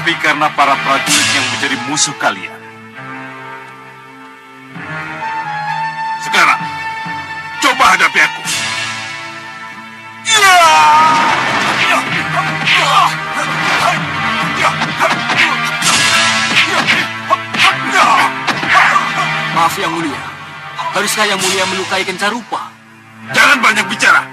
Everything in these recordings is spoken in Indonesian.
tapi karena para prajurit yang menjadi musuh kalian. Sekarang, coba hadapi aku. Maaf Yang Mulia, haruskah Yang Mulia melukai Kencarupa? Jangan banyak bicara.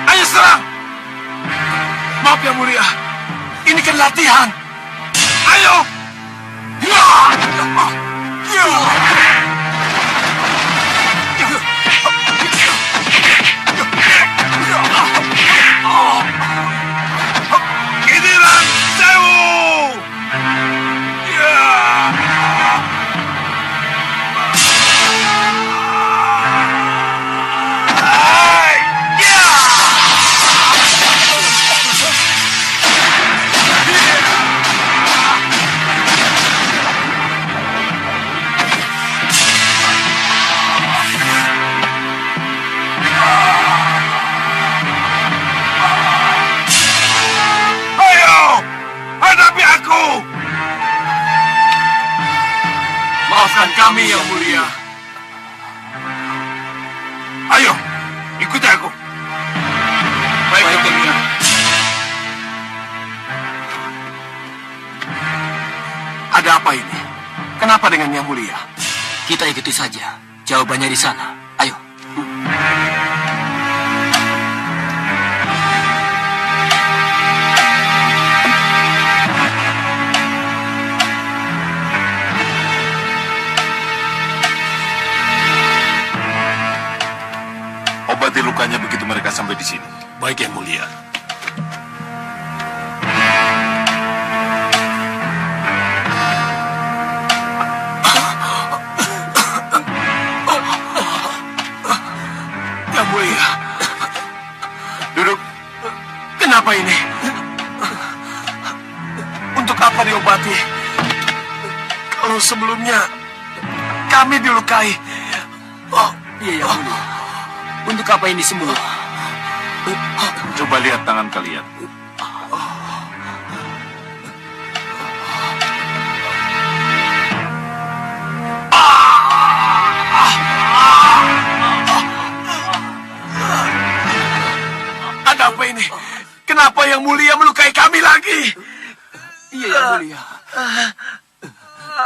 Ayo serang. Maaf Yang Mulia, ini kan latihan. Ayo. Giliran Sewu. Maafkan kami, Yang Mulia. Ayo, ikuti aku. Baik, Yang Mulia. Ada apa ini? Kenapa dengan Yang Mulia? Kita ikuti saja. Jawabannya di sana. Ayo. Obati lukanya begitu mereka sampai di sini. Baik, Yang Mulia. Yang Mulia. Duduk. Kenapa ini? Untuk apa diobati? Kalau sebelumnya kami dilukai. Oh, iya Yang Mulia. Untuk apa ini semua? Coba lihat tangan kalian. Ada apa ini? Kenapa Yang Mulia melukai kami lagi? Iya Yang Mulia.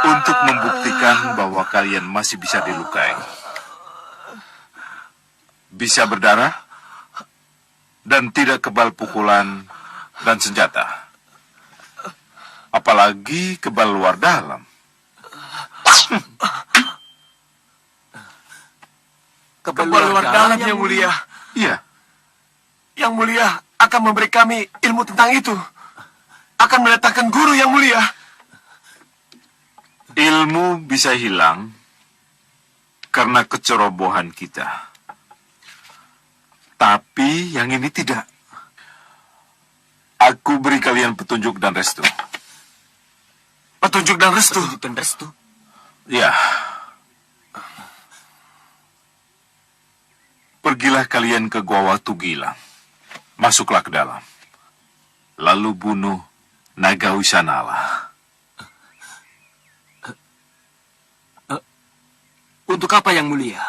Untuk membuktikan bahwa kalian masih bisa dilukai. Bisa berdarah dan tidak kebal pukulan dan senjata. Apalagi kebal luar dalam. Kebal luar dalam, Yang Mulia. Iya. Yang Mulia akan memberi kami ilmu tentang itu. Akan mendatangkan guru, Yang Mulia. Ilmu bisa hilang karena kecerobohan kita. Tapi yang ini tidak. Aku beri kalian petunjuk dan restu. Petunjuk dan restu? Petunjuk dan restu? Ya. Pergilah kalian ke Gua Watu Gilang. Masuklah ke dalam. Lalu bunuh Naga Wisanala. Untuk apa Yang Mulia?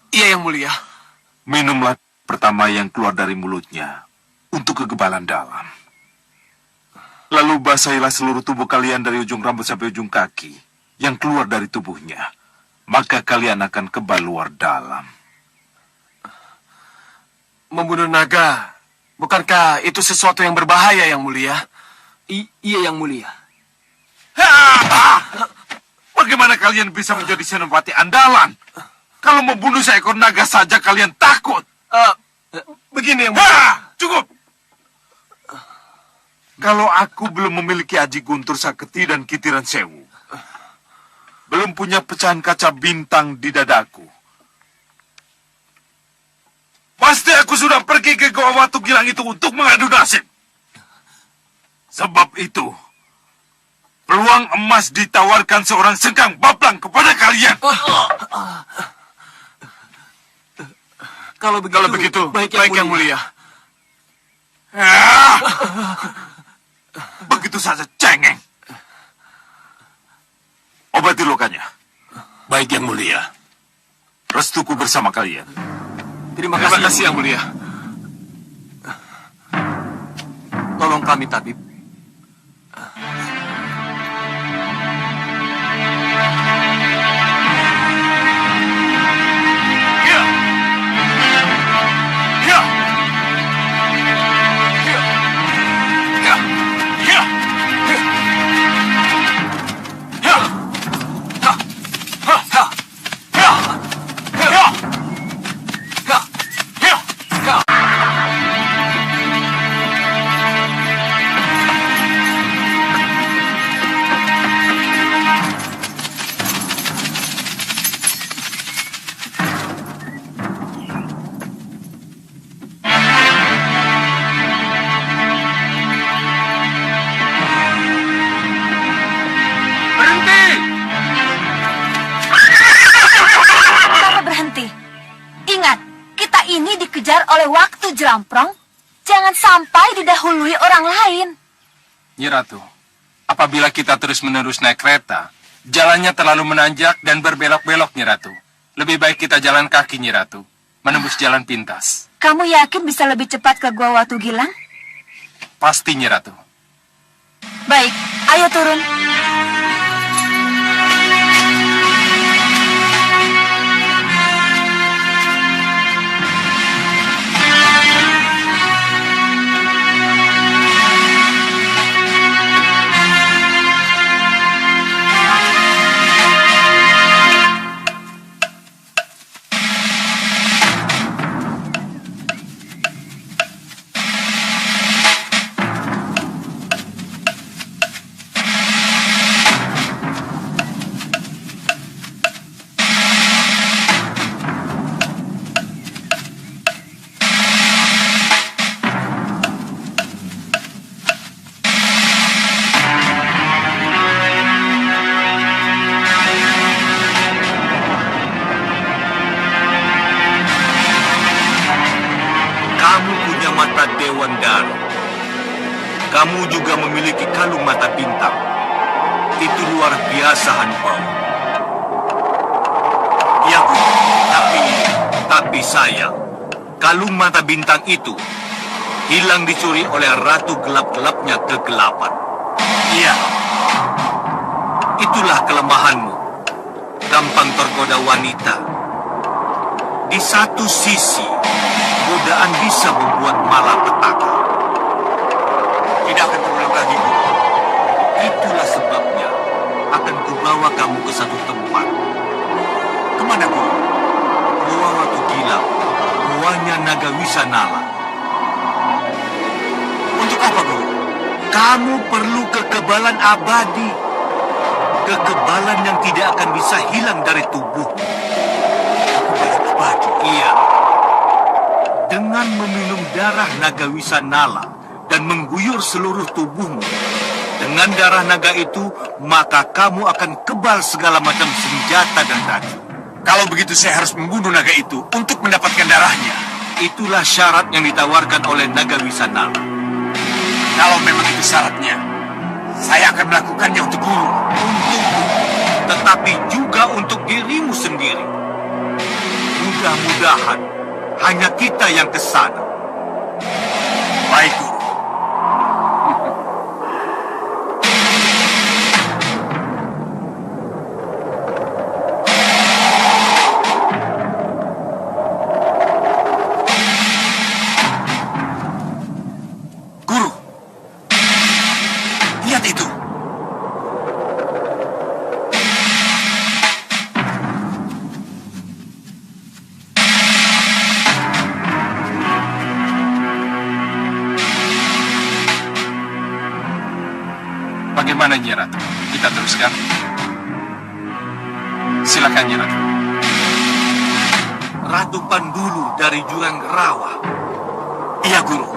Iya Yang Mulia. Minumlah pertama yang keluar dari mulutnya untuk kegebalan dalam. Lalu basahilah seluruh tubuh kalian dari ujung rambut sampai ujung kaki yang keluar dari tubuhnya. Maka kalian akan kebal luar dalam. Membunuh naga, bukankah itu sesuatu yang berbahaya Yang Mulia? Iya Yang Mulia. Bagaimana kalian bisa menjadi senopati andalan? Kalau membunuh seekor naga saja kalian takut. Begini Yang Mulia. Cukup. Kalau aku belum memiliki Aji Guntur Saketi dan Kitiran Sewu, belum punya pecahan kaca bintang di dadaku, pasti aku sudah pergi ke Gua Watu Gilang itu untuk mengadu nasib. Sebab itu, Peluang emas ditawarkan seorang Sengkang Bablang kepada kalian. Kalau begitu, baik yang mulia. Ah! Begitu saja cengeng. Obati lukanya. Baik yang mulia. Restuku bersama kalian. Terima Terima kasih, kasih yang mulia. Tolong kami, tabib. Ya. Ya. Ya. Ya. Ya. Ya. Ha. Ha. Ha. Ya. Ya. Ya. Ya. Ya. Berhenti! Kenapa berhenti? Ingat, kita ini dikejar oleh waktu Jelamprong. Jangan sampai didahului orang lain. Nyi Ratu, apabila kita terus-menerus naik kereta, jalannya terlalu menanjak dan berbelok-belok, Nyi Ratu. Lebih baik kita jalan kaki, Nyi Ratu, menembus jalan pintas. Kamu yakin bisa lebih cepat ke Gua Watu Gilang? Pasti, Nyi Ratu. Baik, ayo turun. Kamu punya mata Dewan Daru. Kamu juga memiliki kalung mata bintang. Itu luar biasa, Hanbao. Ya, Bu. Tapi sayang, kalung mata bintang itu hilang dicuri oleh Ratu Gelap-Gelapnya Kegelapan. Iya. Itulah kelemahanmu. Gampang tergoda wanita. Di satu sisi, godaan bisa membuat malapetaka. Tidak akan terulang lagi, Bu. Itulah sebabnya akan kubawa kamu ke satu tempat. Kemana, Bu? Gua Watu Gilang, guanya Naga Wisanala. Untuk apa, Bu? Kamu perlu kekebalan abadi. Kekebalan yang tidak akan bisa hilang dari tubuh. Kekebalan abadi? Iya. Dengan meminum darah Naga Wisanala dan mengguyur seluruh tubuhmu, dengan darah naga itu, maka kamu akan kebal segala macam senjata dan racun. Kalau begitu saya harus membunuh naga itu untuk mendapatkan darahnya. Itulah syarat yang ditawarkan oleh Naga Wisanala. Kalau memang itu syaratnya, saya akan melakukannya untuk guru. Untukmu, tetapi juga untuk dirimu sendiri. Mudah-mudahan hanya kita yang ke sana. Baik, Guru. Guru, lihat itu. Bagaimana, Nyi Ratu? Kita teruskan? Silakan, Nyi Ratu. Ratu Pandulu dari Jurang Rawa. Iya, Guru.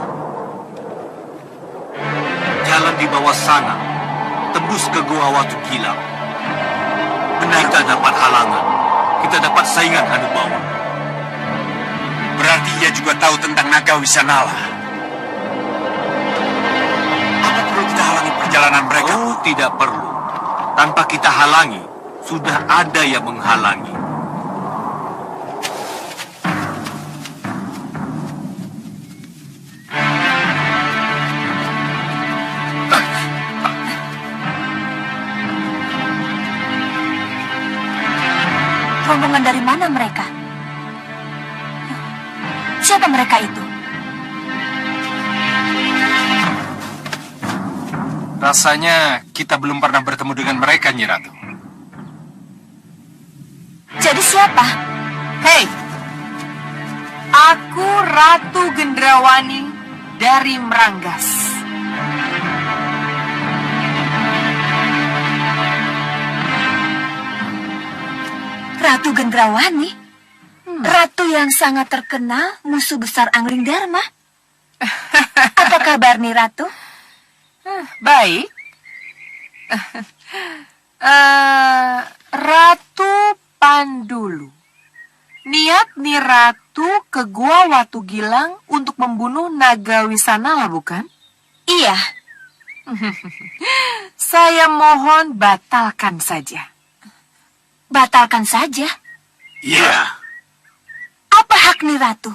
Jalan di bawah sana tembus ke Gua Watu Gilang. Kita dapat halangan. Kita dapat saingan Hanubawa. Berarti ia juga tahu tentang naga Wisanala. Apa perlu kita halangi perjalanan mereka? Oh, tidak perlu. Tanpa kita halangi, sudah ada yang menghalangi. Rombongan dari mana mereka? Siapa mereka itu? Rasanya kita belum pernah bertemu dengan mereka, Nyi Ratu. Jadi siapa? Hei, aku Ratu Gendrawani dari Meranggas. Ratu Gendrawani? Ratu yang sangat terkenal, musuh besar Angling Dharma. Apa kabar nih, Ratu? Baik. Ratu Pandulu. Niat nih Ratu ke Gua Watu Gilang untuk membunuh Naga Wisanala, bukan? Iya. Saya mohon batalkan saja. Batalkan saja. Iya. Apa hak nih, Ratu?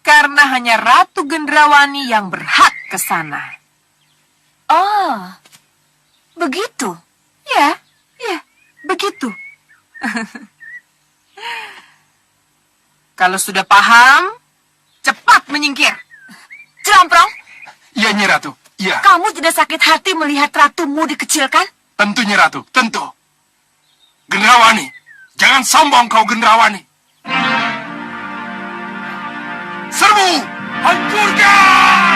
Karena hanya Ratu Gendrawani yang berhak ke sana. Oh, begitu. Ya, begitu. Kalau sudah paham, cepat menyingkir. Jelamprong, Iya, Nyi Ratu. Iya, kamu tidak sakit hati melihat ratumu dikecilkan? tentu Nyi Ratu, tentu. Gendrawani, jangan sombong kau Gendrawani. Serbu! Hancurkan!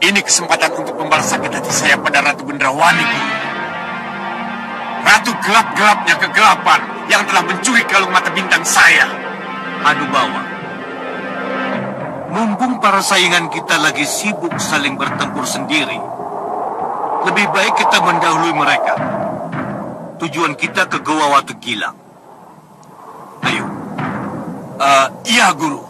Ini kesempatan untuk membalas sakit hati saya pada Ratu Gendrawani, Guru. Ratu gelap-gelapnya kegelapan yang telah mencuri kalung mata bintang saya. Hanubawa, mumpung para saingan kita lagi sibuk saling bertempur sendiri, lebih baik kita mendahului mereka. Tujuan kita ke Gua Watu Gilang. Ayo. Iya, Guru.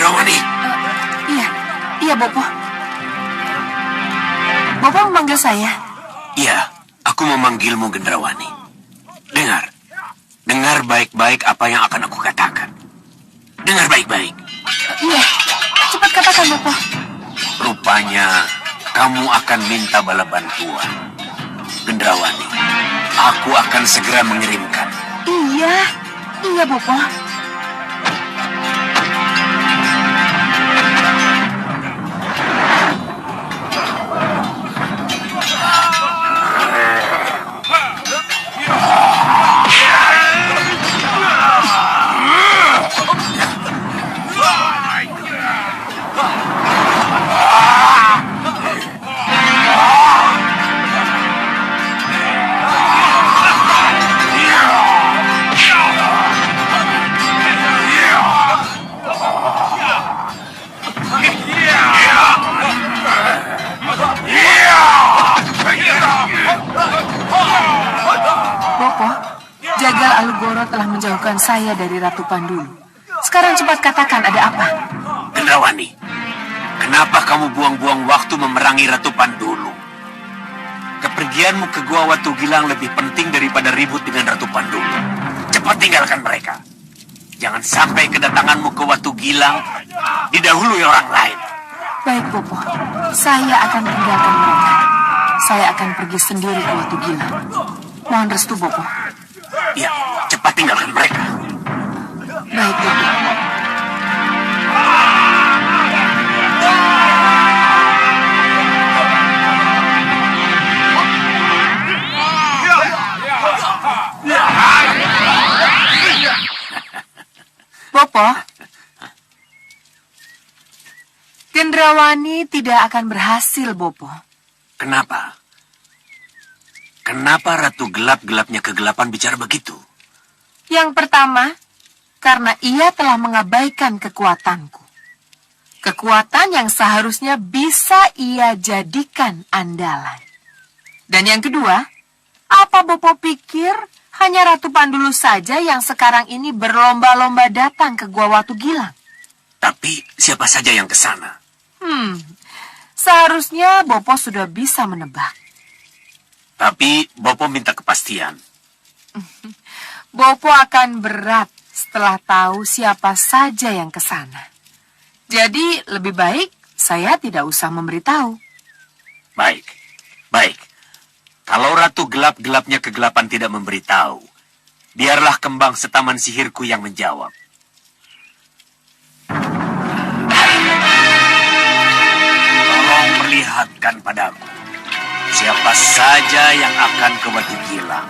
Gendrawani. Iya, iya Bopo. Bopo memanggil saya. Iya, aku memanggilmu Gendrawani. Dengar baik-baik apa yang akan aku katakan. Dengar baik-baik. Iya, cepat katakan Bopo. Rupanya kamu akan minta bala bantuan. Gendrawani, aku akan segera mengirimkan. Iya, iya Bopo. Bopo, Jagal Alugoro telah menjauhkan saya dari Ratu Pandulu. Sekarang cepat katakan ada apa? Gendrawani, kenapa kamu buang-buang waktu memerangi Ratu Pandulu? Kepergianmu ke Gua Watu Gilang lebih penting daripada ribut dengan Ratu Pandulu. Cepat tinggalkan mereka. Jangan sampai kedatanganmu ke Watu Gilang didahului orang lain. Baik Bopo, saya akan tinggalkan mereka. Saya akan pergi sendiri ke Watu Gilang. Mohon restu Bopo. Ya, cepat tinggalkan mereka. Baik Bopo. Bopo, Gendrawani tidak akan berhasil, Bopo. Kenapa? Kenapa Ratu Gelap-gelapnya kegelapan bicara begitu? Yang pertama, karena ia telah mengabaikan kekuatanku. Kekuatan yang seharusnya bisa ia jadikan andalan. Dan yang kedua, apa Bopo pikir hanya Ratu Pandulu saja yang sekarang ini berlomba-lomba datang ke Gua Watu Gilang? Tapi siapa saja yang ke sana? Seharusnya Bopo sudah bisa menebak. Tapi Bopo minta kepastian. Bopo akan berat setelah tahu siapa saja yang ke sana. Jadi lebih baik saya tidak usah memberitahu. Baik, baik. Kalau Ratu Gelap-gelapnya kegelapan tidak memberitahu, biarlah kembang setaman sihirku yang menjawab. Tolong perlihatkan padaku siapa saja yang akan ke Watu Gilang.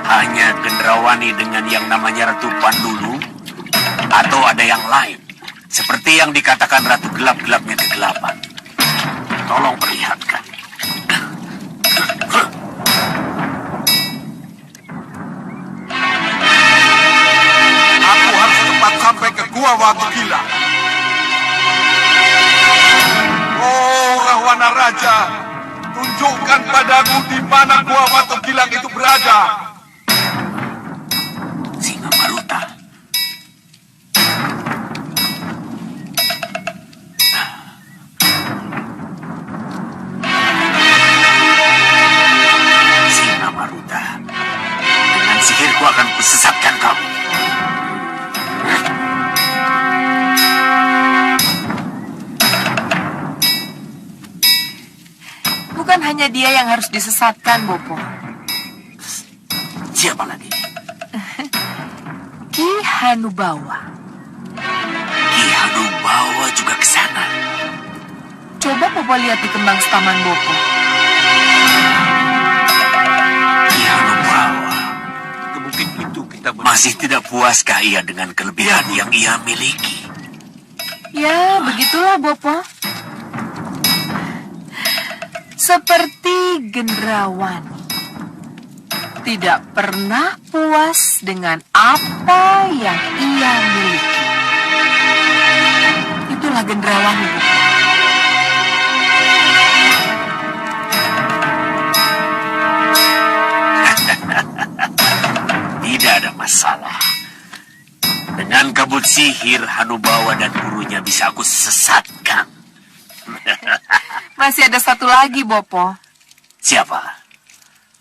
Hanya Gendrawani dengan yang namanya Ratu Pandulu, atau ada yang lain, seperti yang dikatakan Ratu Gelap-gelapnya kegelapan. Tolong perlihatkan. Aku harus cepat sampai ke Gua Watu Gilang. Oh, Rahwana Raja, tunjukkan padaku di mana Gua Watu Gilang itu berada. Singa Maruta. Singa Maruta. Dengan sihirku akan kusesatkan kamu. Bukan hanya dia yang harus disesatkan, Bopo. Siapa lagi? Ki Hanubawa. Ki Hanubawa juga ke sana. Coba Bopo lihat di kembang setaman Bopo. Ki Hanubawa. Mungkin itu kita Masih tidak puaskah ia dengan kelebihan yang ia miliki? Ya, begitulah Bopo. Seperti Gendrawani. Tidak pernah puas dengan apa yang ia miliki. Itulah Gendrawani, Bopo. Tidak ada masalah. Dengan kabut sihir Hanubawa dan gurunya bisa aku sesatkan. Masih ada satu lagi, Bopo. Siapa?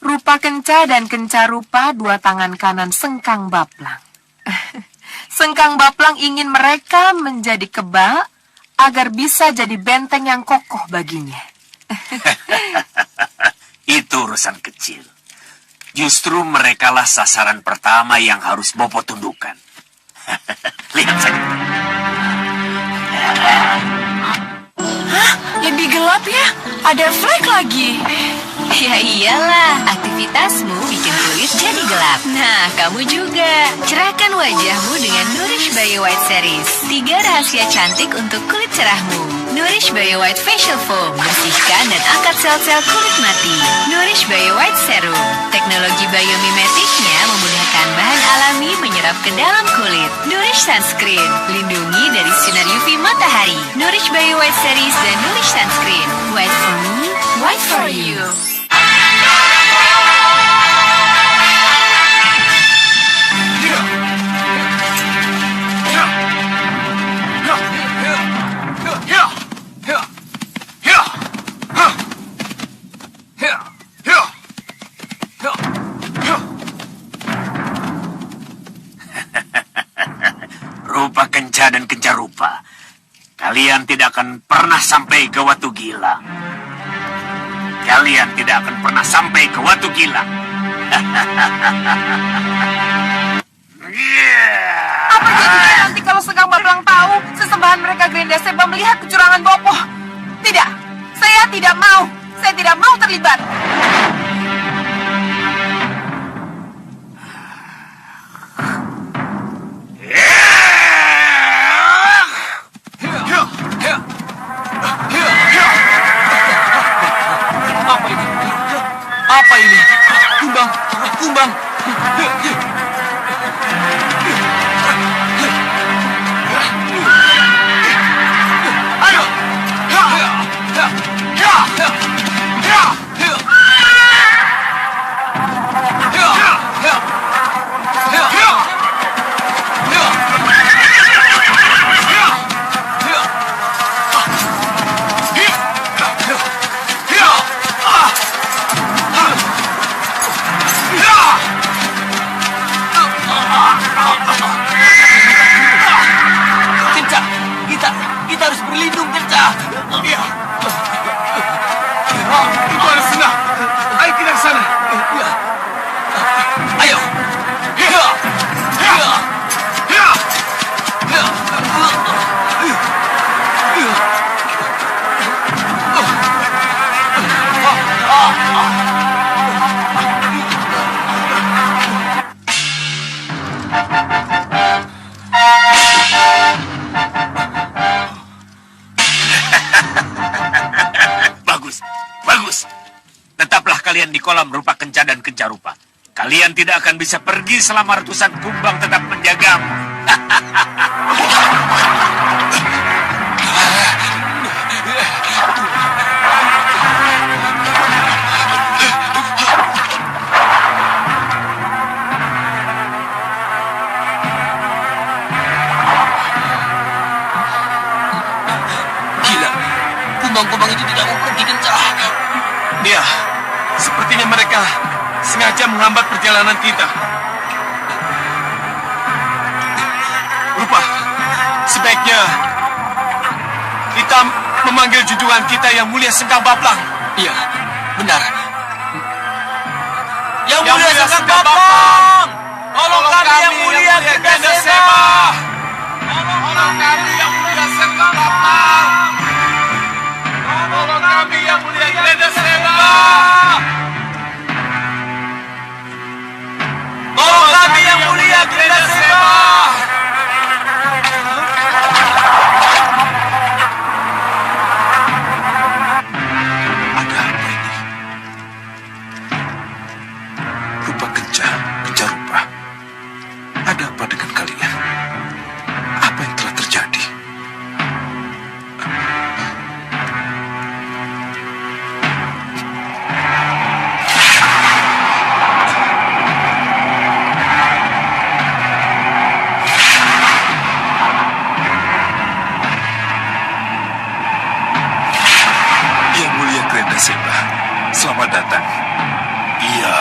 Rupa Kenca dan Kenca Rupa, dua tangan kanan Sengkang Baplang. Sengkang Baplang ingin mereka menjadi kebal agar bisa jadi benteng yang kokoh baginya. Itu urusan kecil. Justru merekalah sasaran pertama yang harus Bopo tundukkan. Lihat saja. Lebih gelap ya? Ada flek lagi. Ya iyalah, aktivitasmu bikin kulit jadi gelap. Nah, kamu juga. Cerahkan wajahmu dengan Nourish Bio White Series. 3 rahasia cantik untuk kulit cerahmu. Nourish Bio White Facial Foam. Bersihkan dan angkat sel-sel kulit mati. Nourish Bio White Serum. Teknologi biomimetiknya memudahkan bahan alami menyerap ke dalam kulit. Nourish Sunscreen. Lindungi dari sinar UV matahari. Nourish Bio White Series dan Nourish Sunscreen. White for me, white for you. Rupa Kenca dan Kenca Rupa, kalian tidak akan pernah sampai ke Watu Gilang. Kalian tidak akan pernah sampai ke Watu Gilang. Apa jadinya nanti kalau Sengkang Baplang tahu sesembahan mereka Grenda Seba melihat kecurangan Bopo? Tidak, saya tidak mau. Saya tidak mau terlibat. Apa ini? Kumbang, kumbang. Kenca, kita harus berlindung, Kenca. Iya. Itu ada senang. Ayo kita ke sana. Ayo. Bagus, bagus. Tetaplah kalian di kolam Rupa Kenca dan Kenca Rupa. Kalian tidak akan bisa pergi selama ratusan kumbang tetap menjagamu. Gila, kumbang-kumbang itu tidak mau pergi, Kenca. Iya, sepertinya mereka sengaja menghambat perjalanan kita. Rupa, sebaiknya kita memanggil junjungan kita yang mulia Sengkang Baplang. Iya, benar. Yang mulia Sengkang Baplang, tolong kami yang mulia Grenda Seba. Tolong kami yang mulia Sengkang Baplang. Tolong kami yang mulia Grenda Seba. Tolong kami yang mulia Grenda Seba. Ada apa ini? Rupa Kenca, Kenca Rupa. Ada apa dengan kalian? Selamat datang. Iya,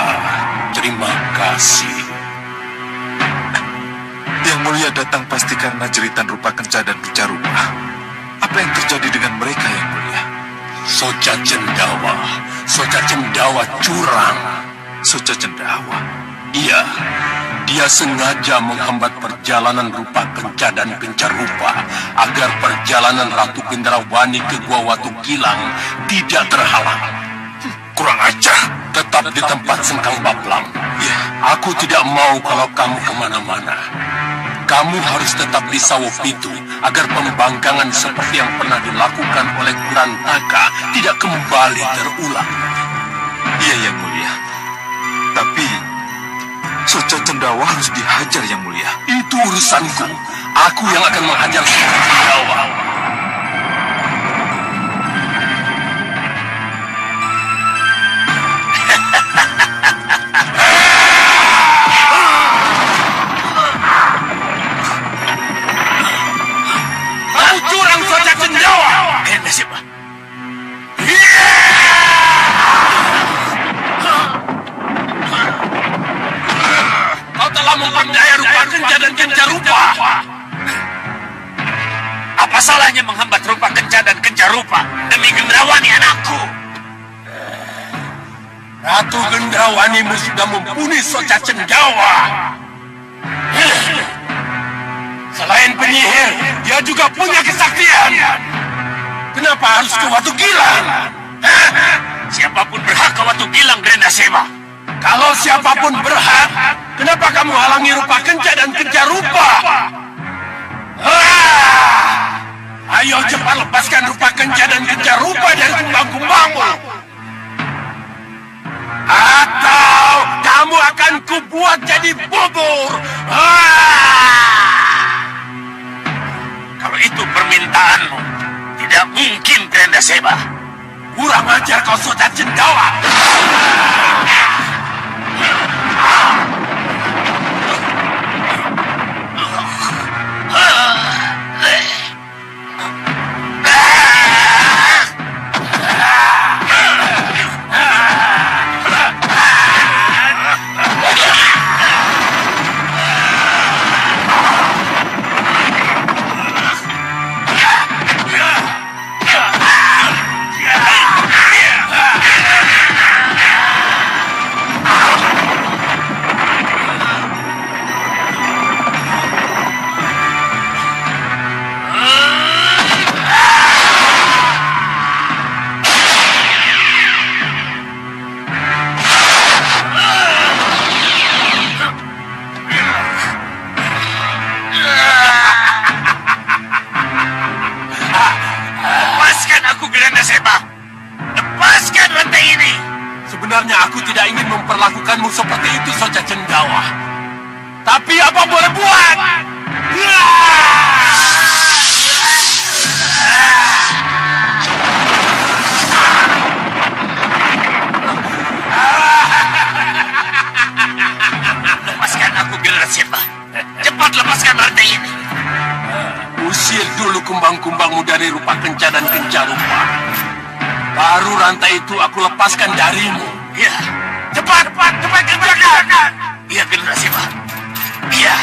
terima kasih. Yang mulia datang pasti karena jeritan rupa kenca dan kenca rupa. Apa yang terjadi dengan mereka, yang mulia? Soca Cendawa curang. Soca Cendawa. Iya, dia sengaja menghambat perjalanan rupa kenca dan kenca rupa agar perjalanan Ratu Gendrawani ke Gua Watu Gilang tidak terhalang. Kurang ajar. Tetap di tempat Sengkang Baplang. Ya, Aku tidak mau kalau kamu kemana-mana. Kamu harus tetap di Sawopitu agar pembangkangan seperti yang pernah dilakukan oleh Kurantaka tidak kembali terulang. iya, yang mulia. Tapi Soca Cendawa harus dihajar, yang mulia. Itu urusanku. Aku yang akan menghajar Soca Cendawa. Kamu curang, Soca Cendawa! Siapa? Kau telah memperdaya rupa kenca dan kenca rupa. Apa salahnya menghambat rupa kenca dan kenca rupa demi Gendrawani anakku? Ratu Gendrawanimu sudah membunuh Soca Cendawa. Selain penyihir, dia juga punya kesaktian. Kenapa harus ke Watu Gilang? Siapapun berhak ke Watu Gilang, Grenda Seba. Kalau siapapun berhak, kenapa kamu halangi rupa kenca dan kenca rupa? Ayo cepat lepaskan rupa kenca dan kenca rupa dari kumbang-kumbangmu. Atau kamu akan kubuat jadi bubur. Kalau itu permintaanmu, tidak mungkin, Grenda Seba. Kurang ajar kau, Soca Cendawa. Lepaskan aku, Grenda Seba. Lepaskan rantai ini. Sebenarnya aku tidak ingin memperlakukanmu seperti itu, Soca Cendawa. Tapi apa boleh buat? Lepaskan aku, Grenda Seba. Cepat lepaskan rantai ini. Usir dulu kumbang-kumbangmu dari rupa kenca dan kenca rupa. Baru rantai itu aku lepaskan darimu. Iya. Cepat kerjakan. Iya, Grenda Seba. Iya.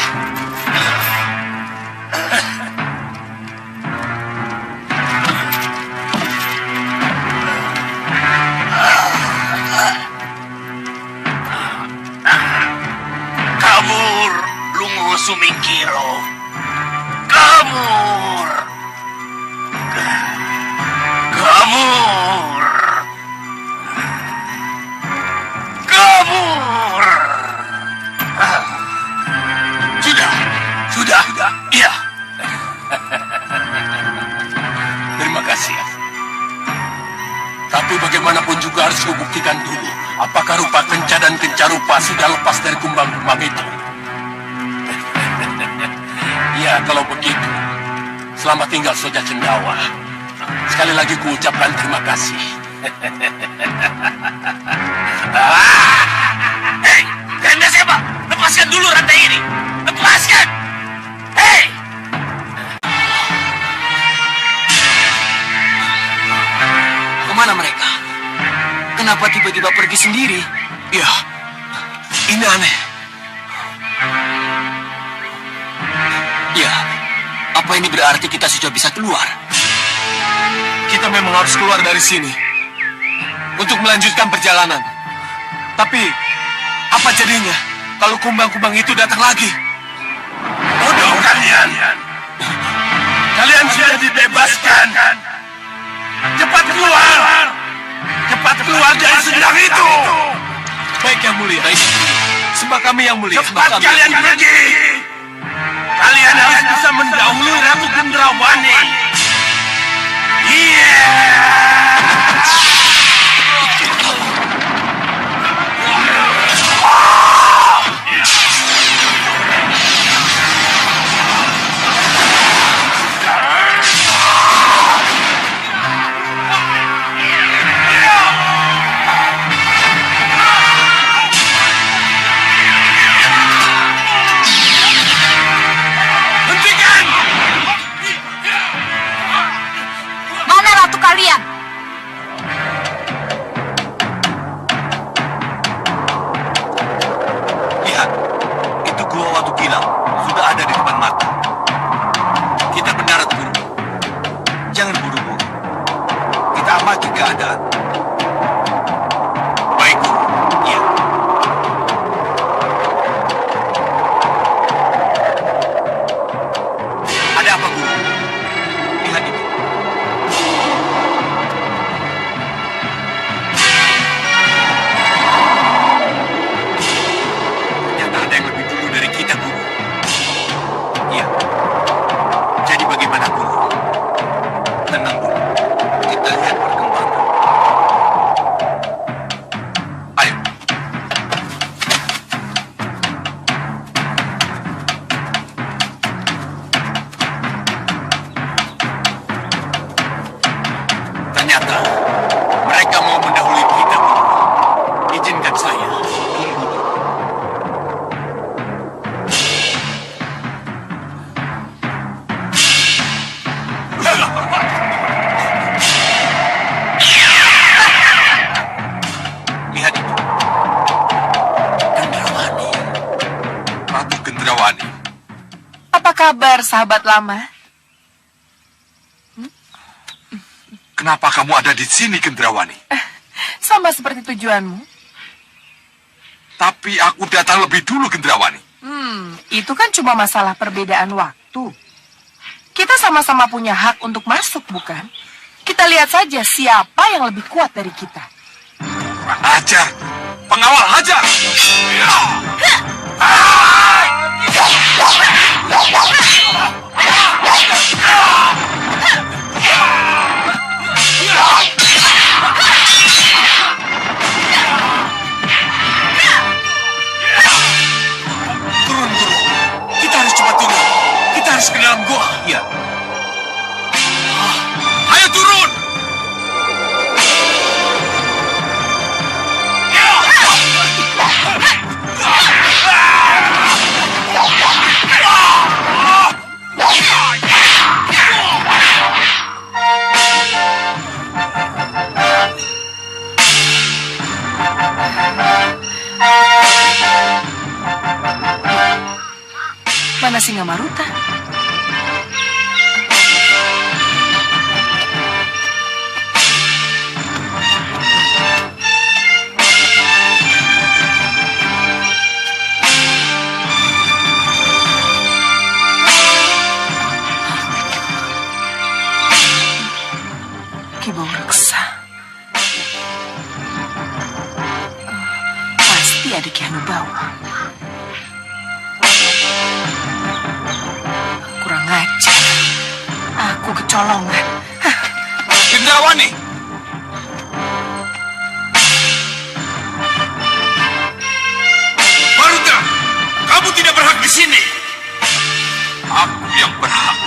Kabur, Lungo Sumingkiro. Kabur. Kabur. Kabur. Sudah. Iya. Terima kasih. Tapi bagaimanapun juga harus kubuktikan dulu apakah rupa kenca dan kenca rupa sudah lepas dari kumbang-kumbang itu. Ya, kalau begitu, selamat tinggal Soca Cendawa. Sekali lagi kuucapkan terima kasih. Hei, Grenda Seba, lepaskan dulu rantai ini. Lepaskan. Hei. Kemana mereka? kenapa tiba-tiba pergi sendiri? Ya, ini aneh. Ya, apa ini berarti kita sudah bisa keluar? Kita memang harus keluar dari sini untuk melanjutkan perjalanan. Tapi, apa jadinya kalau kumbang-kumbang itu datang lagi? Bodoh kalian. Kalian sudah dibebaskan. Cepat keluar. Cepat keluar dari sendang itu. Baik yang mulia. Sembah kami yang mulia. Cepat kalian pergi. Kalian harus bisa mendahului Ratu Gendrawani. Iya. Mana ratu kalian? Lihat, itu gua Watu Kilau sudah ada di depan mata. Kita mendarat, Guru. Jangan buru-buru. Kita amati keadaan. Baik, Guru. Iya. Ada apa, Guru? Lihat itu. Ternyata ada yang lebih dulu dari kita, Guru. Iya. Jadi bagaimana, Guru? Tenang, Guru. Kita lihat perkembangan. Ayo. Ternyata mereka mau mendahului kita, Guru. Izinkan saya. Tunggu. Lihat itu. Gendrawani. Ratu Gendrawani. Apa kabar, sahabat lama? Kenapa kamu ada di sini, Gendrawani? Sama seperti tujuanmu. Tapi aku datang lebih dulu, Gendrawani. Itu kan cuma masalah perbedaan waktu. Kita sama-sama punya hak untuk masuk, bukan? Kita lihat saja siapa yang lebih kuat dari kita. Kurang ajar. Pengawal, hajar! Turun, Guru. Kita harus cepat turun. Kita harus ke dalam gua. Iya. Ayo turun! Mana Singa Maruta? Ki Bau Reksa. Pasti ada Ki Hanubawa. Kurang ajar. Aku kecolongan. Gendrawani! Maruta, kamu tidak berhak di sini. Aku yang berhak.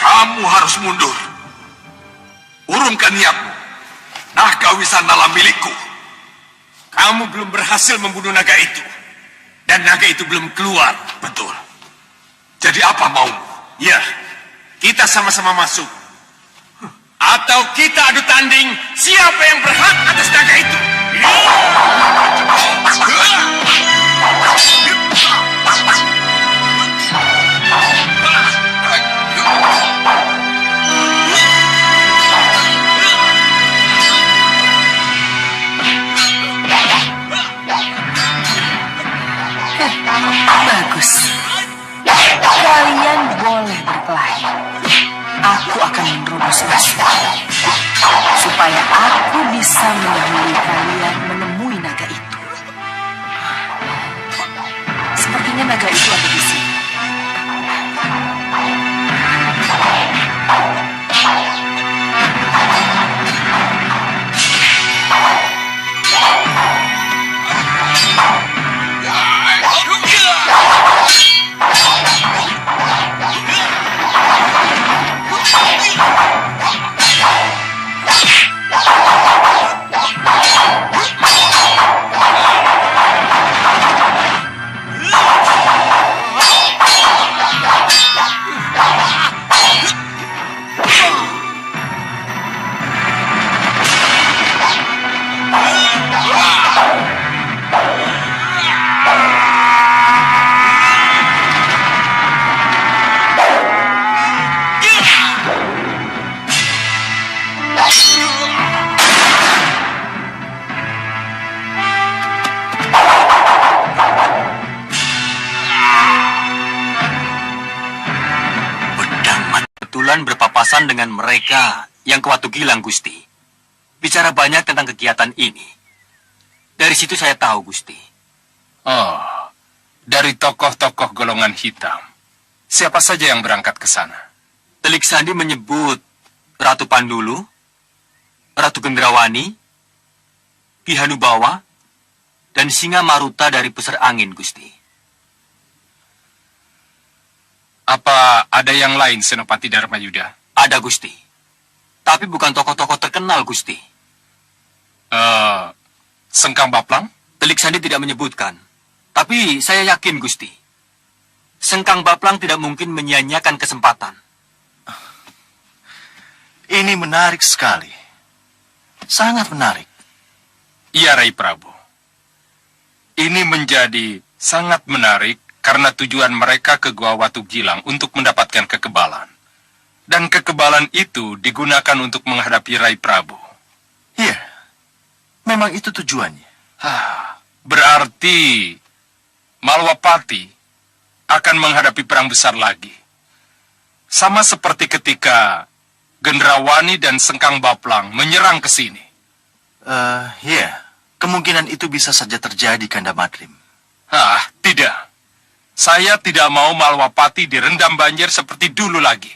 Kamu harus mundur. Urungkan niatmu. Naga Wisanala milikku. Kamu belum berhasil membunuh naga itu. Dan naga itu belum keluar. Betul. Jadi apa maumu? Ya, kita sama-sama masuk. Atau kita adu tanding siapa yang berhak atas naga itu. Bagus. Kalian boleh berkelahi. Aku akan menerobos masuk supaya aku bisa mendahului kalian menemui naga itu. Sepertinya naga itu ada di sini. Berpapasan dengan mereka yang ke Watu Gilang, Gusti. Bicara banyak tentang kegiatan ini. Dari situ saya tahu, Gusti. Oh, dari tokoh-tokoh golongan hitam. Siapa saja yang berangkat ke sana? Telik Sandi menyebut Ratu Pandulu, Ratu Gendrawani, Ki Hanubawa, dan Singa Maruta dari Pusar Angin, Gusti. Apa ada yang lain, Senopati Dharmayuda? Ada, Gusti. Tapi bukan tokoh-tokoh terkenal, Gusti. Sengkang Baplang? Telik Sandi tidak menyebutkan. Tapi saya yakin, Gusti. Sengkang Baplang tidak mungkin menyia-nyiakan kesempatan. Ini menarik sekali. Sangat menarik. Iya, Rai Prabu. Ini menjadi sangat menarik karena tujuan mereka ke Gua Watu Gilang untuk mendapatkan kekebalan. Dan kekebalan itu digunakan untuk menghadapi Rai Prabu. Iya, memang itu tujuannya. Berarti Malwapati akan menghadapi perang besar lagi. Sama seperti ketika Gendrawani dan Sengkang Baplang menyerang ke sini. Iya, kemungkinan itu bisa saja terjadi, Kanda Madrim. Tidak. Saya tidak mau Malwapati direndam banjir seperti dulu lagi.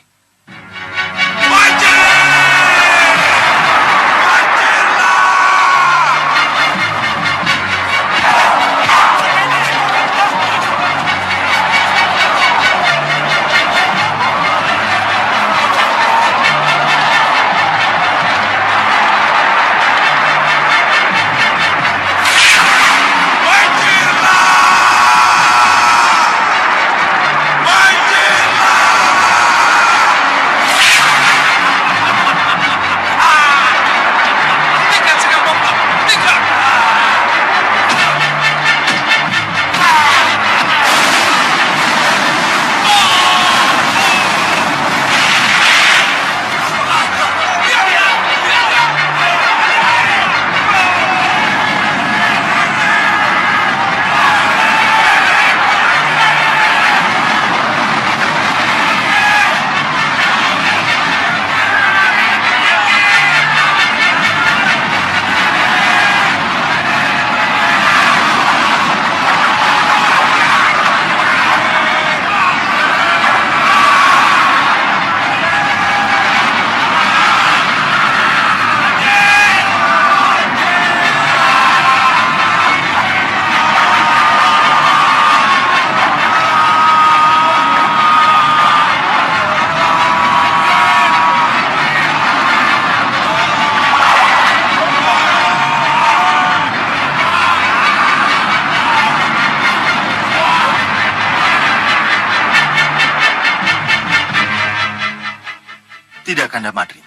Tidak, Kanda Madrim.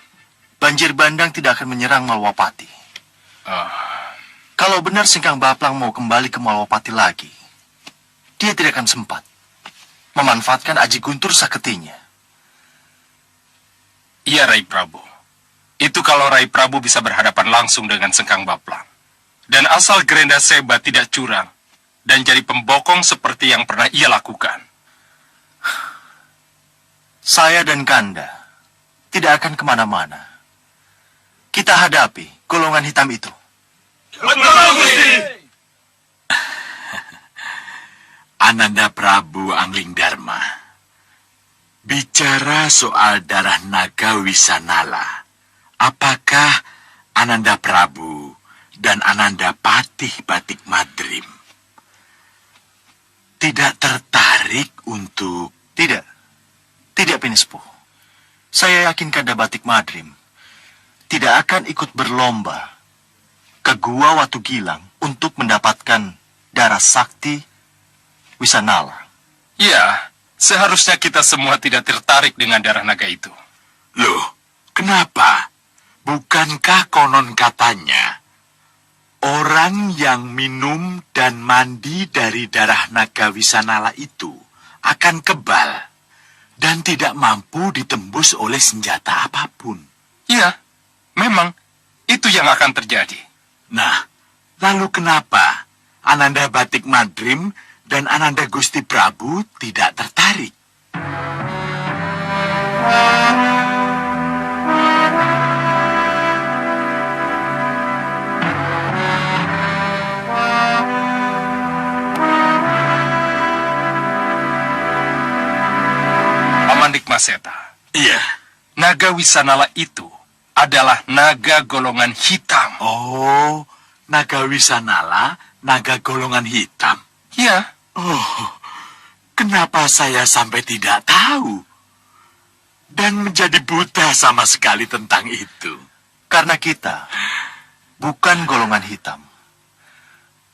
banjir bandang tidak akan menyerang Malwapati. Kalau benar Sengkang Baplang mau kembali ke Malwapati lagi, dia tidak akan sempat memanfaatkan Aji Guntur Saketinya. Iya, Rai Prabu. Itu kalau Rai Prabu bisa berhadapan langsung dengan Sengkang Baplang. Dan asal Gerenda Seba tidak curang dan jadi pembokong seperti yang pernah ia lakukan. Saya dan Kanda tidak akan kemana-mana. Kita hadapi golongan hitam itu. Ananda Prabu Angling Dharma, bicara soal darah naga Wisanala, apakah Ananda Prabu dan Ananda Patih Batik Madrim tidak tertarik untuk... Tidak Pinispo. Saya yakin Kanda Batik Madrim tidak akan ikut berlomba ke Gua Watu Gilang untuk mendapatkan darah sakti Wisanala. Ya, seharusnya kita semua tidak tertarik dengan darah naga itu. Loh, kenapa? Bukankah konon katanya orang yang minum dan mandi dari darah naga Wisanala itu akan kebal dan tidak mampu ditembus oleh senjata apapun? Iya, memang itu yang akan terjadi. Nah, lalu kenapa Ananda Batik Madrim dan Ananda Gusti Prabu tidak tertarik? Paman Dikmaseta, Iya. naga Wisanala itu adalah naga golongan hitam. Oh, naga Wisanala, naga golongan hitam. Iya, Oh, kenapa saya sampai tidak tahu? Dan menjadi buta sama sekali tentang itu. Karena kita bukan golongan hitam.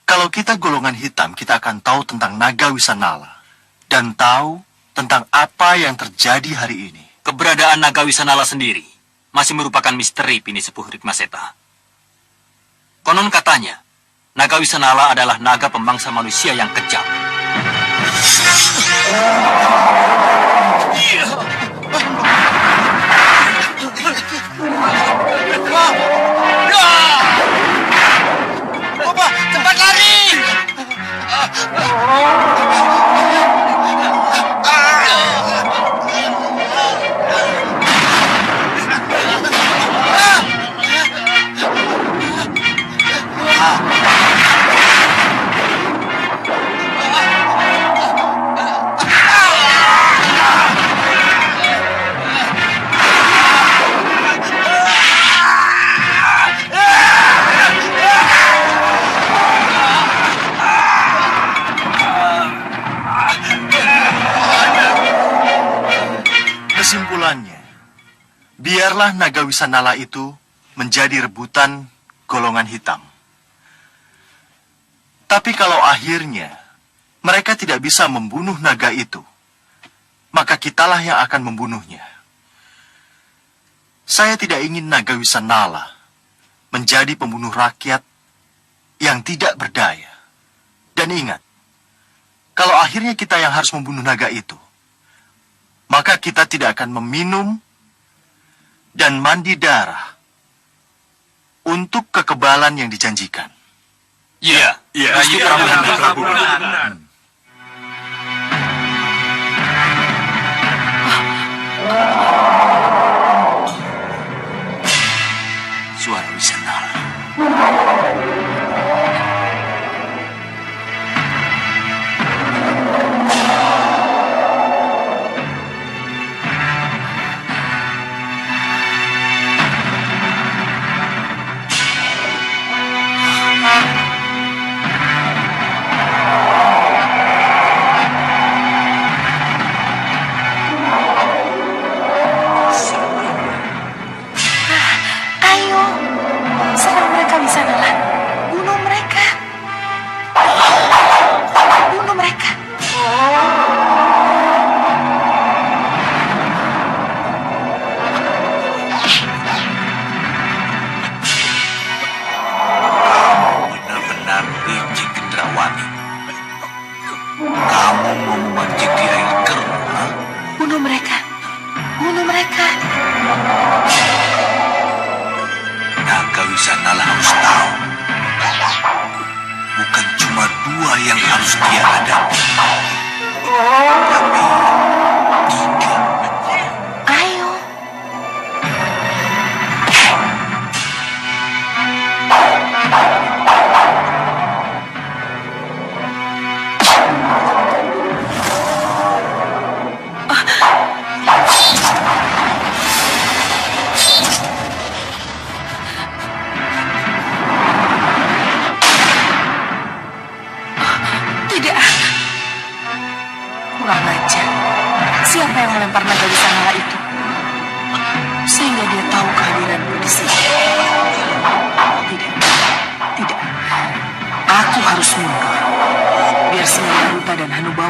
Kalau kita golongan hitam, kita akan tahu tentang naga Wisanala dan tahu tentang apa yang terjadi hari ini. Keberadaan naga Wisanala sendiri masih merupakan misteri Pini Sepuh Rikmaseta. Konon katanya, naga Wisanala adalah naga pemangsa manusia yang kejam. Cepat lari! Kesimpulannya, biarlah naga Wisanala itu menjadi rebutan golongan hitam. Tapi kalau akhirnya mereka tidak bisa membunuh naga itu, maka kitalah yang akan membunuhnya. Saya tidak ingin naga Wisanala menjadi pembunuh rakyat yang tidak berdaya. Dan ingat, kalau akhirnya kita yang harus membunuh naga itu, maka kita tidak akan meminum dan mandi darah untuk kekebalan yang dijanjikan. iya, Iya, Gusti iya, Prabu. Ananda Prabu. Suara Wisanala.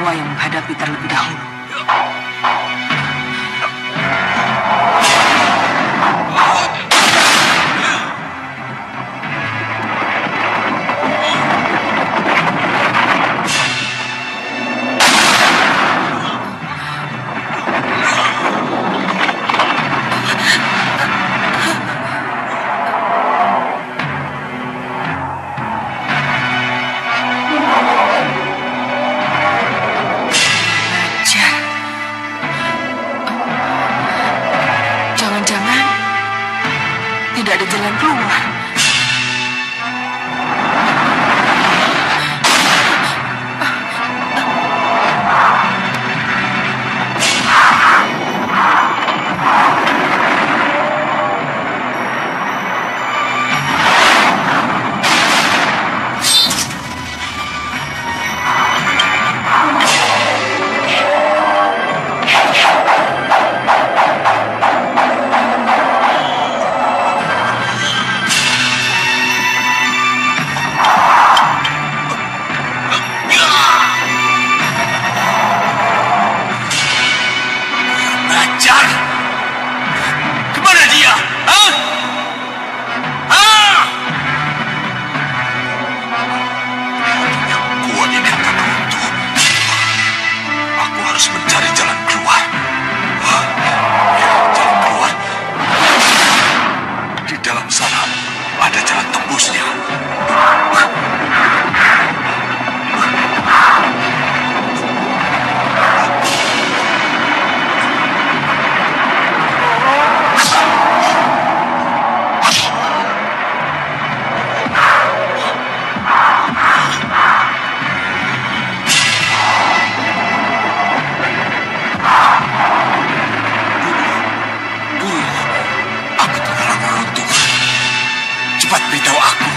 Jawa yang menghadapi terlebih dahulu. Jangan-jangan tidak ada jalan keluar. Ajar! Kemana dia? Hah? Hah? Kuat ini akan runtuh. Aku harus mencari jalan keluar. Jalan keluar. Di dalam sana ada jalan tembusnya. Aku terhalang runtuh. Cepat beritahu aku,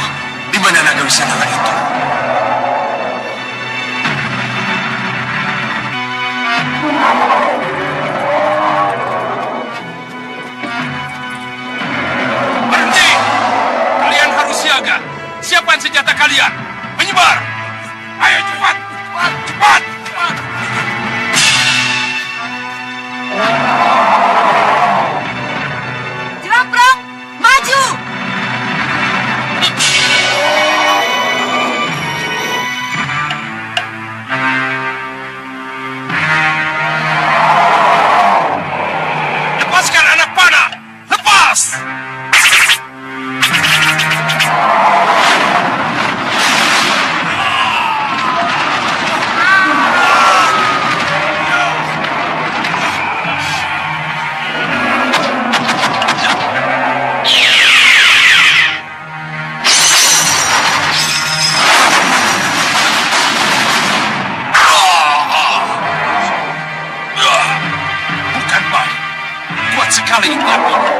di mana naga wisata itu? Berhenti! Kalian harus siaga. Siapkan senjata kalian. Menyebar. Ayo cepat. Cepat. Cepat. Cepat. Jelamprong, maju! Lepaskan anak panah. Lepas. Bukan main. Kuat sekali ini apinya.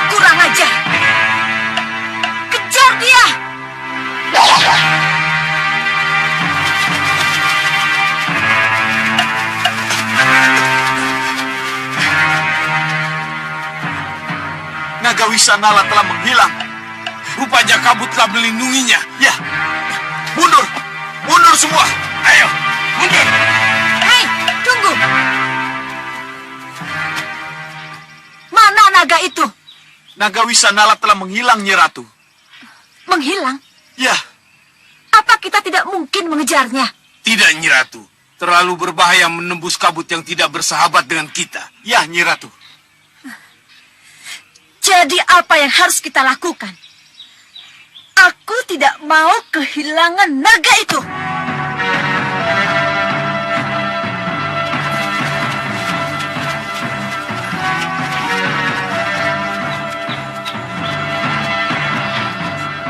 Kurang ajar! Kejar dia! Naga Wisanala telah menghilang. Rupanya kabut telah melindunginya. Ya, mundur, mundur semua. Ayo, mundur. Hei, tunggu! Mana naga itu? Naga Wisanala telah menghilang, Nyi Ratu. Menghilang? Ya, Apa kita tidak mungkin mengejarnya? tidak, Nyi Ratu. Terlalu berbahaya menembus kabut yang tidak bersahabat dengan kita. Ya, Nyi Ratu. Jadi apa yang harus kita lakukan? Aku tidak mau kehilangan naga itu.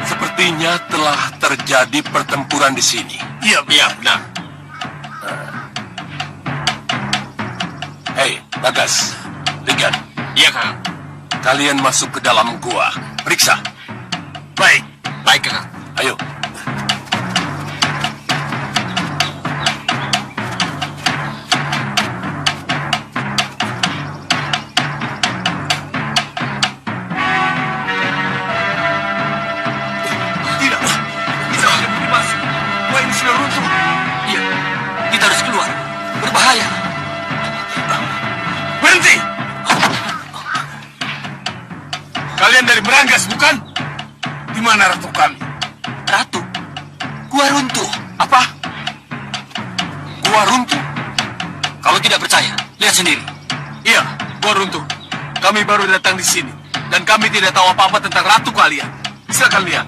Sepertinya telah terjadi pertempuran di sini. Iya, benar. Hei, Bagas, Ligan, Iya, Kang. kalian masuk ke dalam gua. Periksa. Baik, Kang. Ayo. berbahaya. Berhenti! Kalian dari Meranggas, bukan? Di mana ratu kami? Ratu, gua runtuh. Apa? Gua runtuh? Kalau tidak percaya, lihat sendiri. Iya, gua runtuh. Kami baru datang di sini. Dan kami tidak tahu apa-apa tentang ratu kalian. Silakan lihat.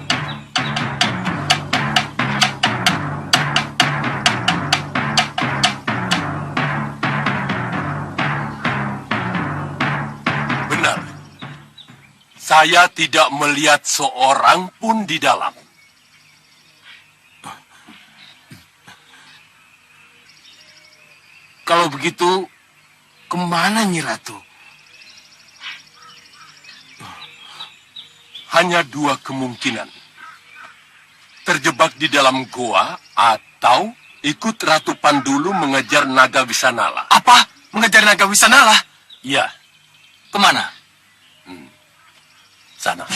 Benar. Saya tidak melihat seorang pun di dalam. Kalau begitu, kemana Nyi Ratu? Hanya dua kemungkinan. Terjebak di dalam goa atau ikut Ratu Pandulu mengejar naga Wisanala. Apa? Mengejar naga Wisanala? Ya, Kemana? sana.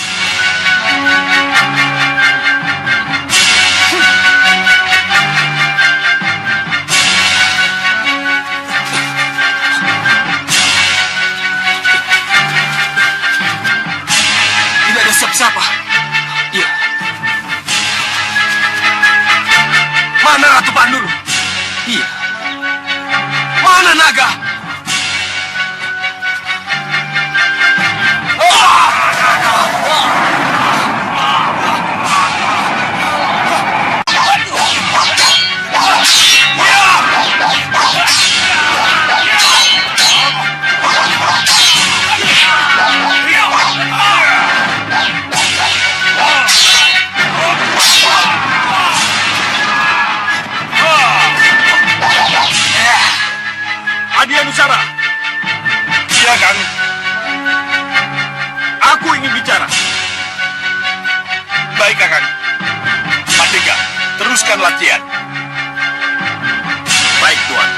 Tidak ada siapa-siapa. Iya, Mana Ratu Pandulu? iya. Mana naga? Adi Anusara. Iya, Kang. Aku ingin bicara. Baik, Kakang. Pandega, teruskan latihan. Baik, Tuan.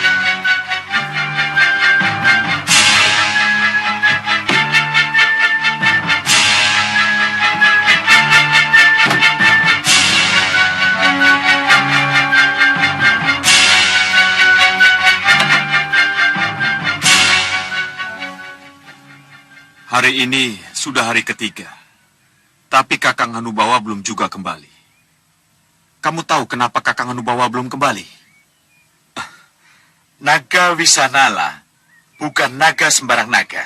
Hari ini sudah hari ketiga, tapi Kakang Hanubawa belum juga kembali. Kamu tahu kenapa Kakang Hanubawa belum kembali? Naga Wisanala bukan naga sembarang naga.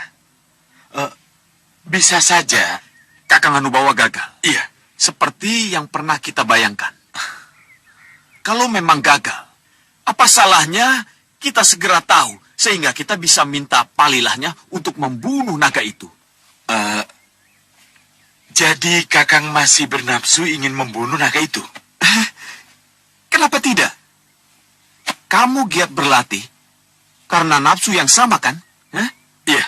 Bisa saja. Kakang Hanubawa gagal. Iya. Seperti yang pernah kita bayangkan. Kalau memang gagal, apa salahnya kita segera tahu sehingga kita bisa minta palilahnya untuk membunuh naga itu. Jadi Kakang masih bernafsu ingin membunuh naga itu? Kenapa tidak? Kamu giat berlatih karena nafsu yang sama kan? Iya,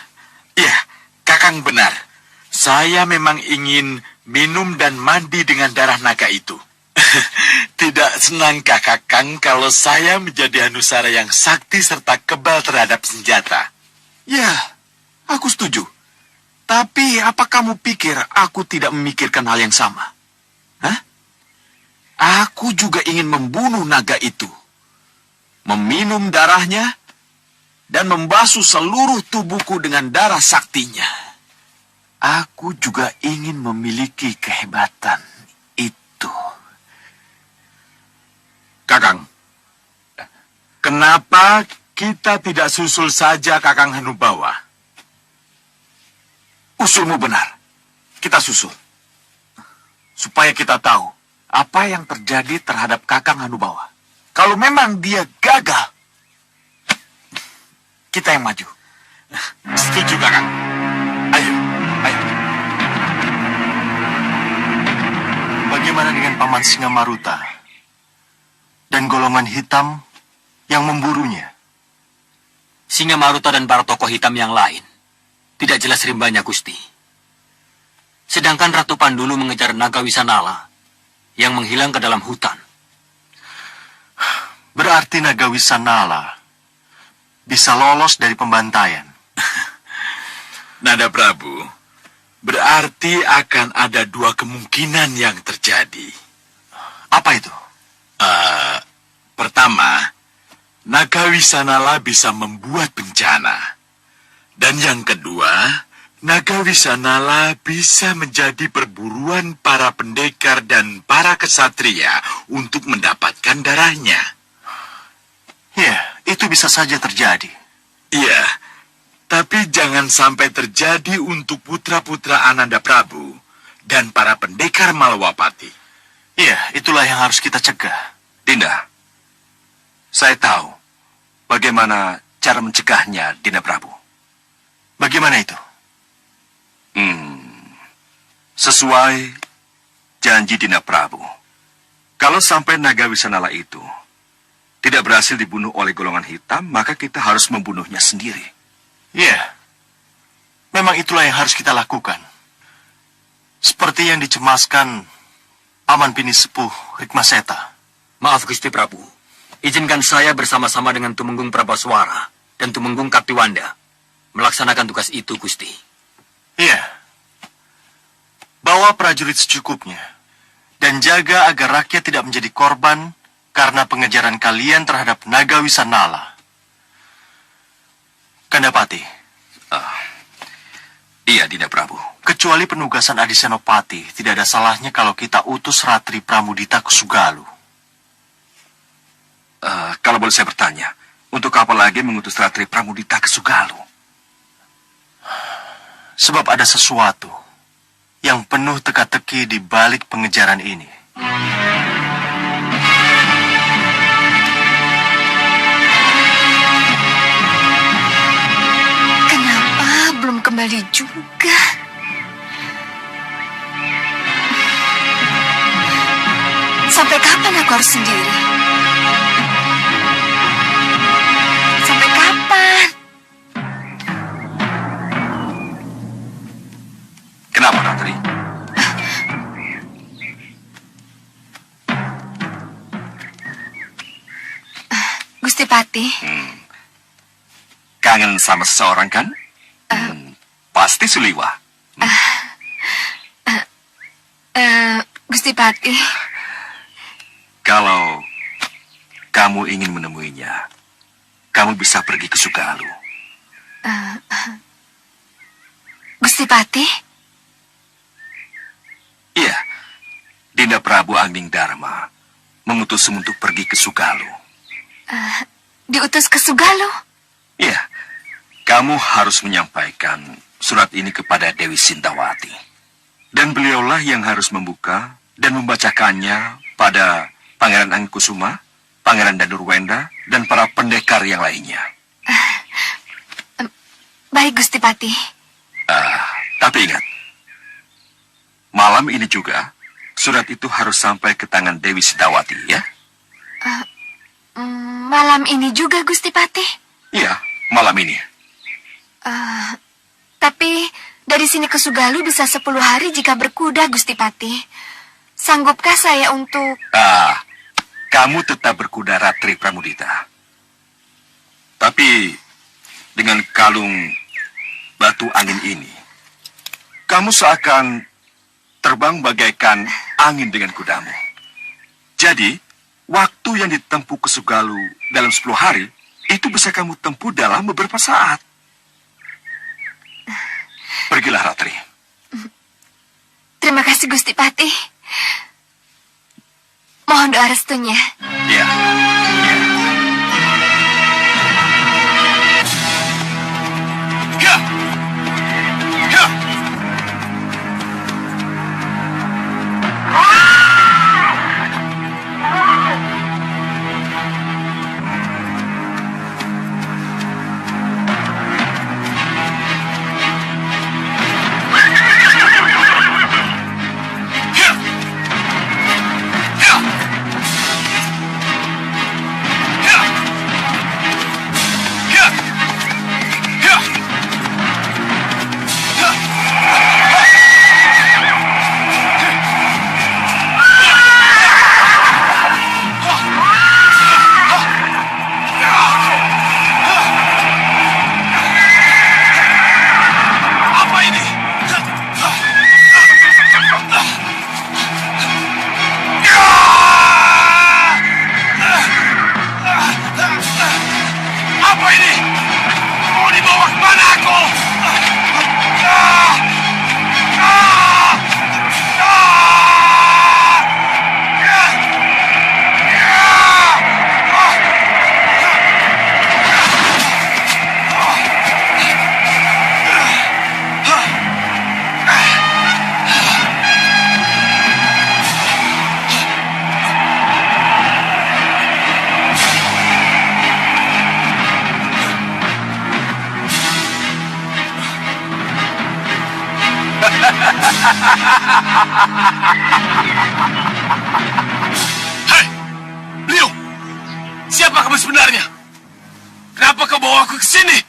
iya, Kakang benar. Saya memang ingin minum dan mandi dengan darah naga itu. Tidak senangkah Kakang kalau saya menjadi Hanusara yang sakti serta kebal terhadap senjata? Ya, aku setuju. Tapi apa kamu pikir aku tidak memikirkan hal yang sama? Hah? Aku juga ingin membunuh naga itu. Meminum darahnya dan membasuh seluruh tubuhku dengan darah saktinya. Aku juga ingin memiliki kehebatan itu. Kakang, kenapa kita tidak susul saja Kakang Hanubawa? Usulmu benar. Kita susul. Supaya kita tahu apa yang terjadi terhadap Kakang Hanubawa. Kalau memang dia gagal, kita yang maju. Setuju, Kakang. Ayo, ayo. Bagaimana dengan Paman Singamaruta dan golongan hitam yang memburunya? Singamaruta dan para tokoh hitam yang lain tidak jelas rimbanya, Gusti. Sedangkan Ratu Pandulu mengejar naga Wisanala yang menghilang ke dalam hutan. Berarti naga Wisanala bisa lolos dari pembantaian. Nada Prabu, berarti akan ada dua kemungkinan yang terjadi. Apa itu? Pertama, naga Wisanala bisa membuat bencana. Dan yang kedua, naga Wisanala bisa menjadi perburuan para pendekar dan para kesatria untuk mendapatkan darahnya. Ya, itu bisa saja terjadi. Iya, tapi jangan sampai terjadi untuk putra-putra Ananda Prabu dan para pendekar Malawapati. Iya, itulah yang harus kita cegah. Dinda, saya tahu bagaimana cara mencegahnya, Dinda Prabu. Bagaimana itu? Sesuai janji Dinda Prabu. Kalau sampai naga Wisanala itu tidak berhasil dibunuh oleh golongan hitam, maka kita harus membunuhnya sendiri. Iya, memang itulah yang harus kita lakukan. Seperti yang dicemaskan Paman Bini Sepuh Rikmaseta. Maaf Gusti Prabu, izinkan saya bersama-sama dengan Tumenggung Prabaswara dan Tumenggung Kaptiwanda melaksanakan tugas itu, Gusti. Iya. Bawa prajurit secukupnya dan jaga agar rakyat tidak menjadi korban karena pengejaran kalian terhadap naga Wisanala. Kandapati. Iya, Dinda Prabu. Kecuali penugasan Adi Senopati, tidak ada salahnya kalau kita utus Ratri Pramudita ke Sugalu. Kalau boleh saya bertanya, untuk apa lagi mengutus Ratri Pramudita ke Sugalu? Sebab ada sesuatu yang penuh teka-teki di balik pengejaran ini. Kenapa belum kembali juga? Sampai kapan aku harus sendiri? Sampai kapan? Kenapa, Ratri? Gusti Patih, Kangen sama seseorang, kan? Pasti Suliwa. Gusti Patih, Kalau kamu ingin menemuinya, kamu bisa pergi ke Sugalu. Gusti Patih, Iya, Dinda Prabu Angling Dharma mengutusmu untuk pergi ke Sugalu. diutus ke Sugalu. Iya, kamu harus menyampaikan surat ini kepada Dewi Sintawati. Dan beliaulah yang harus membuka dan membacakannya pada Pangeran Angkusuma, Pangeran Danurwenda, dan para pendekar yang lainnya. Baik, Gusti Patih. Tapi ingat, malam ini juga surat itu harus sampai ke tangan Dewi Sintawati, ya? Malam ini juga, Gusti Patih. Iya, malam ini. Tapi dari sini ke Sugalu bisa 10 hari jika berkuda, Gusti Patih. Sanggupkah saya untuk... Kamu tetap berkuda Ratri Pramudita. Tapi dengan kalung batu angin ini, kamu seakan terbang bagaikan angin dengan kudamu. Jadi, waktu yang ditempuh ke Sugalu dalam 10 hari, itu bisa kamu tempuh dalam beberapa saat. Pergilah, Ratri. Terima kasih, Gusti Patih. Mohon doa restunya. Ya. Hei, Liu, siapa kamu sebenarnya? Kenapa kau bawa aku ke sini?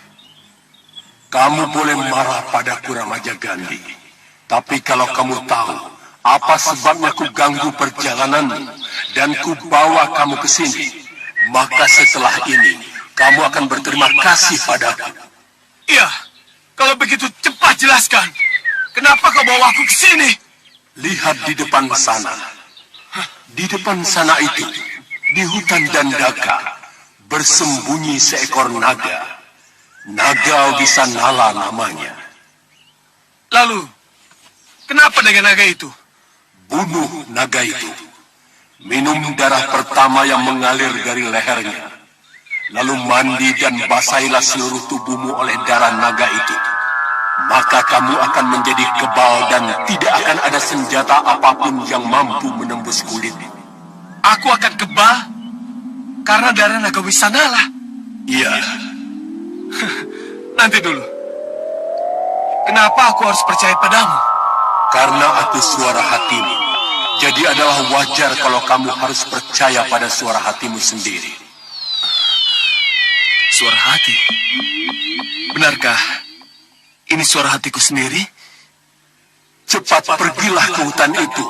Kamu boleh marah padaku Ramaja Gandhi. Tapi kalau kamu tahu apa sebabnya ku ganggu perjalananmu dan ku bawa kamu ke sini, maka setelah ini kamu akan berterima kasih padaku. Iya, kalau begitu cepat jelaskan. Kenapa kau bawa aku ke sini? Lihat di depan sana. Di depan sana itu, di hutan Dandaka, bersembunyi seekor naga. Naga Wisanala namanya. Lalu, kenapa dengan naga itu? Bunuh naga itu. Minum darah pertama yang mengalir dari lehernya. Lalu mandi dan basahilah seluruh tubuhmu oleh darah naga itu. Maka kamu akan menjadi kebal dan tidak akan ada senjata apapun yang mampu menembus kulit. Aku akan kebal karena darah naga Wisanala. Iya. Nanti dulu. Kenapa aku harus percaya padamu? Karena aku suara hatimu. Jadi adalah wajar kalau kamu harus percaya pada suara hatimu sendiri. Suara hati? Benarkah ini suara hatiku sendiri? Cepat pergilah ke hutan itu.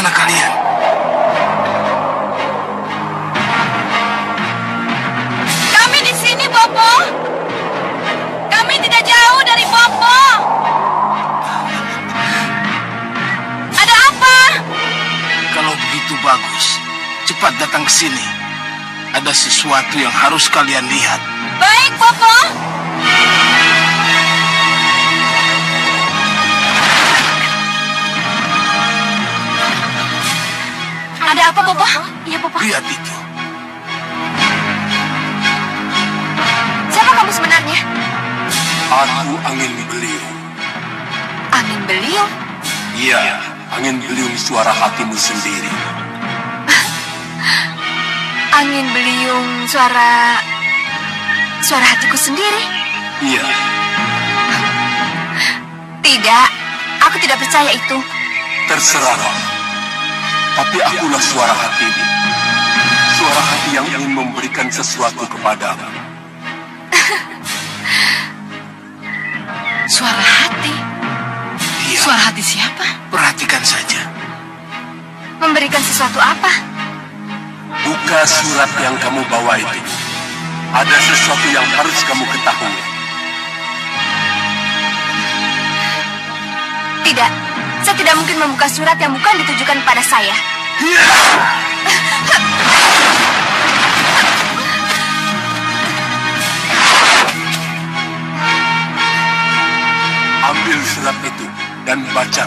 mana kalian? Kami di sini, Bopo. Kami tidak jauh dari Bopo. Ada apa? Kalau begitu bagus, cepat datang ke sini. Ada sesuatu yang harus kalian lihat. Baik, Bopo. Ada apa, Bopo? Iya, Bopo. Lihat itu. Siapa kamu sebenarnya? Aku angin beliung. Angin beliung. Iya, angin beliung suara hatimu sendiri. Angin beliung suara hatiku sendiri. Iya, Tidak, aku tidak percaya itu. terserah. Tapi akulah suara hatimu. Suara hati yang ingin memberikan sesuatu kepadamu. Suara hati? Iya. Suara hati siapa? Perhatikan saja. Memberikan sesuatu apa? Buka surat yang kamu bawa itu. Ada sesuatu yang harus kamu ketahui. Tidak, saya tidak mungkin membuka surat yang bukan ditujukan pada saya. Ambil surat itu dan baca.